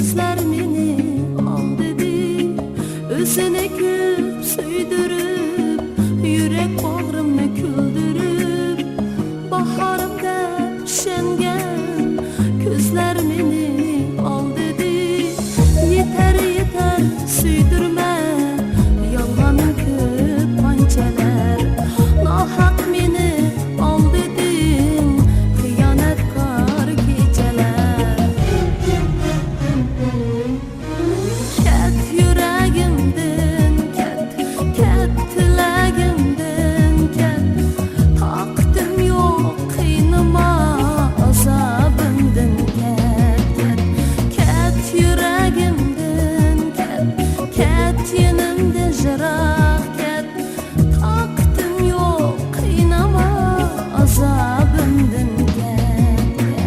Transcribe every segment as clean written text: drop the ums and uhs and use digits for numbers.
Gözler meni al dedi, özüne küp süydürüp, yürek bağrımı küldürüp, baharımda şengen. Gözler meni al dedi, yeter yeter süydürme, yalganın küp pançeler. Nahak meni al dedin, hıyanetkar geceler. Ket yüreğimden ket, ket tilegimden ket. Taktım yok kıynıma, azabımdan ket ket. Ket yüreğimden ket, ket yenimden jırak ket. Taktım yok kıynıma, azabımdan ket ket.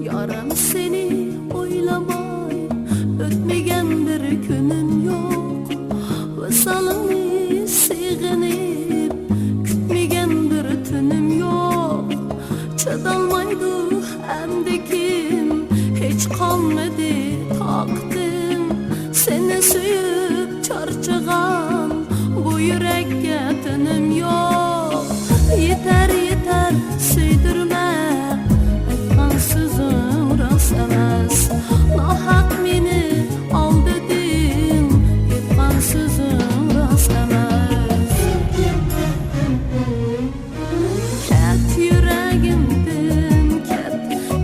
Yaram seni oylamay, ötmegen bir günüm yok. Vısalını sığınıp, kütmegen bir tünüm yok. Çadalmaydı emdikim, hiç kalmadı taktım. Seni suyup çarçıgan, bu yürekке tünüm yok. Yeter yeter süydürme, sözüm rast emas. Nahak meni al dedin, etkan sözüm rast emas. Ket yüreğimden ket,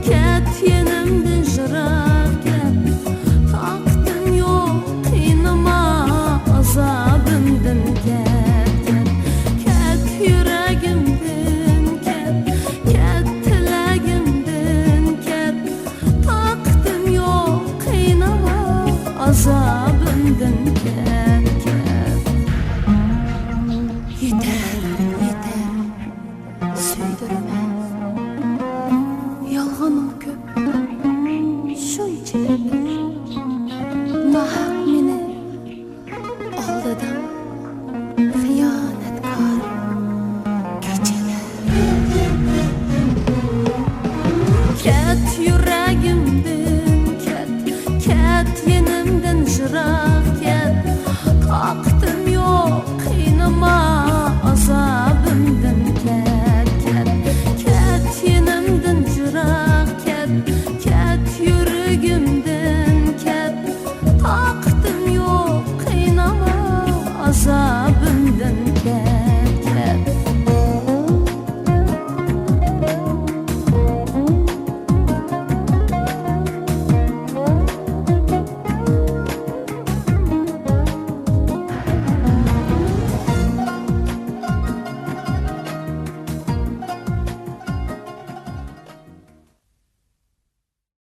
ket yenimden jırak ket. Taktım yok kıynıma, azabımdan ket ket. Ket yüreğimden ket, ket tilegimden ket. Taktım yok kıynıma, azabımdan ket ket. Yeter yeter süydürme, yalgan o köp şu içimde. Nahak meni aldadan, hıyanetkar geceler. Ket yüreğimden ket, ket yenimden jırak.